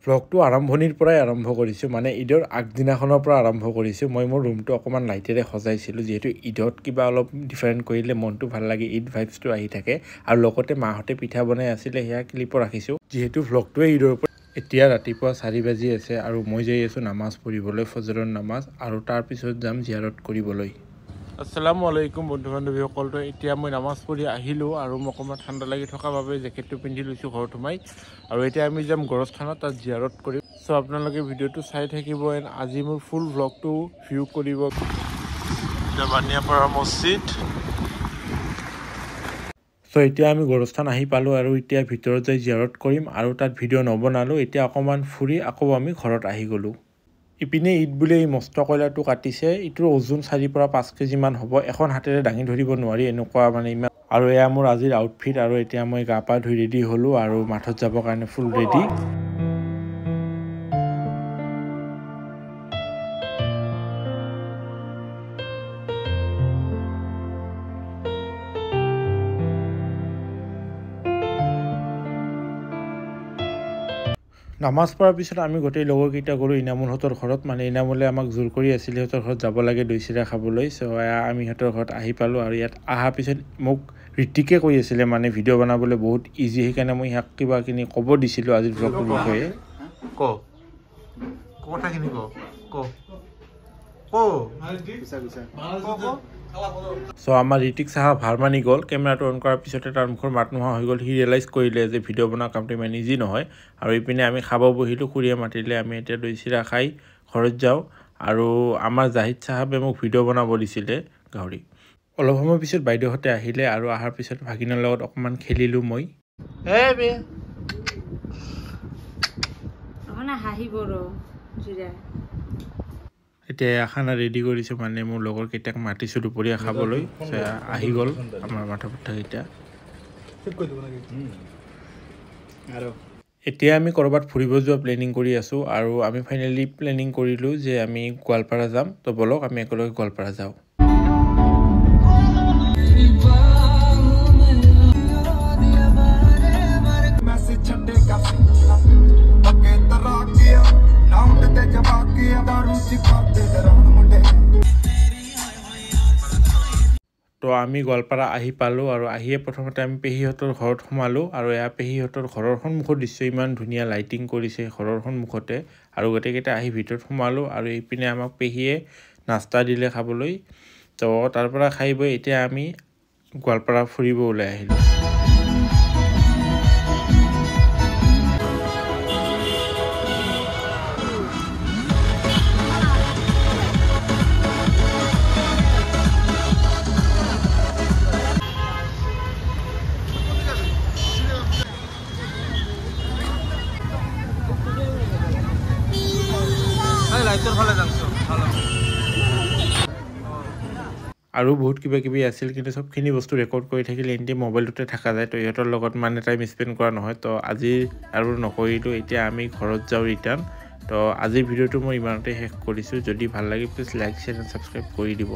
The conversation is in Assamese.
ব্লগটো আৰম্ভণিৰ পৰাই আৰম্ভ কৰিছোঁ, মানে ঈদৰ আগদিনাখনৰ পৰা আৰম্ভ কৰিছোঁ। মই মোৰ ৰুমটো অকণমান লাইটেৰে সজাইছিলোঁ, যিহেতু ঈদত কিবা অলপ ডিফাৰেণ্ট কৰিলে মনটো ভাল লাগে, ঈদ ভাইবছটো আহি থাকে। আৰু লগতে মাহঁতে পিঠা বনাই আছিলে, সেয়া ক্লিপো ৰাখিছোঁ। যিহেতু ব্লগটোৱে ঈদৰ ওপৰত। এতিয়া ৰাতিপুৱা 4 বাজি আছে আৰু মই যাই আছোঁ নামাজ পঢ়িবলৈ, ফজৰৰ নামাজ, আৰু তাৰপিছত যাম জিয়াৰত কৰিবলৈ। আসসালামু আলাইকুম বন্ধু বান্ধৱীসকলতো এতিয়া মই নামাজ পঢ়ি আহিলোঁ আৰু মই অকণমান ঠাণ্ডা লাগি থকাৰ বাবে জেকেটটো পিন্ধি লৈছোঁ ঘৰত সোমাই। আৰু এতিয়া আমি যাম গৰস্থানত, তাত জিয়াৰত কৰিম। চ' আপোনালোকে ভিডিঅ'টো চাই থাকিব, এণ্ড আজি মোৰ ফুল ভ্লগটো ভিউ কৰিব। বানিয়াপাৰা মছজিদ। চ' এতিয়া আমি গৰস্থান আহি পালোঁ আৰু এতিয়া ভিতৰত যাই জিয়াৰত কৰিম, আৰু তাত ভিডিঅ' নবনালোঁ। এতিয়া অকণমান ফুৰি আকৌ আমি ঘৰত আহি গ'লোঁ। ইপিনে ঈদ বুলি এই মস্ত কয়লাটো কাটিছে, ইটোৰ ওজন 4 পৰা 5 কেজিমান হ'ব। এখন হাতেৰে দাঙি ধৰিব নোৱাৰি, এনেকুৱা মানে ইমান। আৰু এয়া মোৰ আজিৰ আউটফিট, আৰু এতিয়া মই গা পা ধুই ৰেডি হ'লোঁ আৰু মাঠত যাবৰ কাৰণে ফুল ৰেডি। নামাজ পঢ়াৰ পিছত আমি গোটেই লগৰকেইটা গ'লোঁ ইনামুলহঁতৰ ঘৰত। মানে ইনামুলে আমাক জোৰ কৰি আছিলে সিহঁতৰ ঘৰত যাব লাগে দৈ চিৰা খাবলৈ। চ' আমি সিহঁতৰ ঘৰত আহি পালোঁ, আৰু ইয়াত অহাৰ পিছত মোক ঋতিকে কৈ আছিলে মানে ভিডিঅ' বনাবলৈ বহুত ইজি, সেইকাৰণে মই ইয়াক কিবাখিনি ক'ব দিছিলোঁ আজিৰ ব্লগটোৰ বিষয়ে। কথাখিনি চ' আমাৰ ঋতিক চাহা ভাৰ মানি গ'ল। কেমেৰাটো অন কৰাৰ পিছতে তাৰ মুখৰ মাত নোহোৱা হৈ গ'ল। সি ৰিয়েলাইজ কৰিলে যে ভিডিঅ' বনোৱা কামটো ইমান ইজি নহয়। আৰু ইপিনে আমি খাব বহিলোঁ, খুৰীয়ে মাতিলে। আমি এতিয়া দৈ চিৰা খাই ঘৰত যাওঁ। আৰু আমাৰ জাহিদ চাহাবে মোক ভিডিঅ' বনাব দিছিলে গাহৰি। অলপ সময় পিছত বাইদেউহঁতে আহিলে, আৰু অহাৰ পিছত ভাগিনৰ লগত অকণমান খেলিলোঁ মই। এতিয়া খানা ৰেডি কৰিছোঁ, মানে মোৰ লগৰ কেইটাক মাতিছোঁ দুপৰীয়া খাবলৈ। আহি গ'ল আমাৰ মাথা পুঠাকেইটা। এতিয়া আমি ক'ৰবাত ফুৰিব যোৱা প্লেনিং কৰি আছোঁ, আৰু আমি ফাইনেলি প্লেনিং কৰিলোঁ যে আমি গোৱালপাৰা যাম। তো ব'লক আমি একেলগে গোৱালপাৰা যাওঁ। তো আমি গোৱালপাৰা আহি পালোঁ, আৰু আহিয়ে প্ৰথমতে আমি পেহীহঁতৰ ঘৰত সোমালোঁ। আৰু এয়া পেহীহঁতৰ ঘৰৰ সন্মুখৰ দৃশ্য, ইমান ধুনীয়া লাইটিং কৰিছে ঘৰৰ সন্মুখতে। আৰু গোটেইকেইটা আহি ভিতৰত সোমালোঁ, আৰু এইপিনে আমাক পেহীয়ে নাস্তা দিলে খাবলৈ। তো তাৰ পৰা খাই বৈ এতিয়া আমি গোৱালপাৰা ফুৰিব ওলাই আহিলোঁ। আৰু বহুত কিবা কিবি আছিল, কিন্তু চবখিনি বস্তু ৰেকৰ্ড কৰি থাকিলে এনি মোবাইলটোতে থকা যায়। তো ইহঁতৰ লগত মানে টাইম স্পেণ্ড কৰা নহয়। তো আজি আৰু নকৰিলোঁ, এতিয়া আমি ঘৰত যাওঁ ৰিটাৰ্ণ। তো আজিৰ ভিডিঅ'টো মই ইমানতে শেষ কৰিছোঁ। যদি ভাল লাগে please like, share and subscribe কৰি দিব।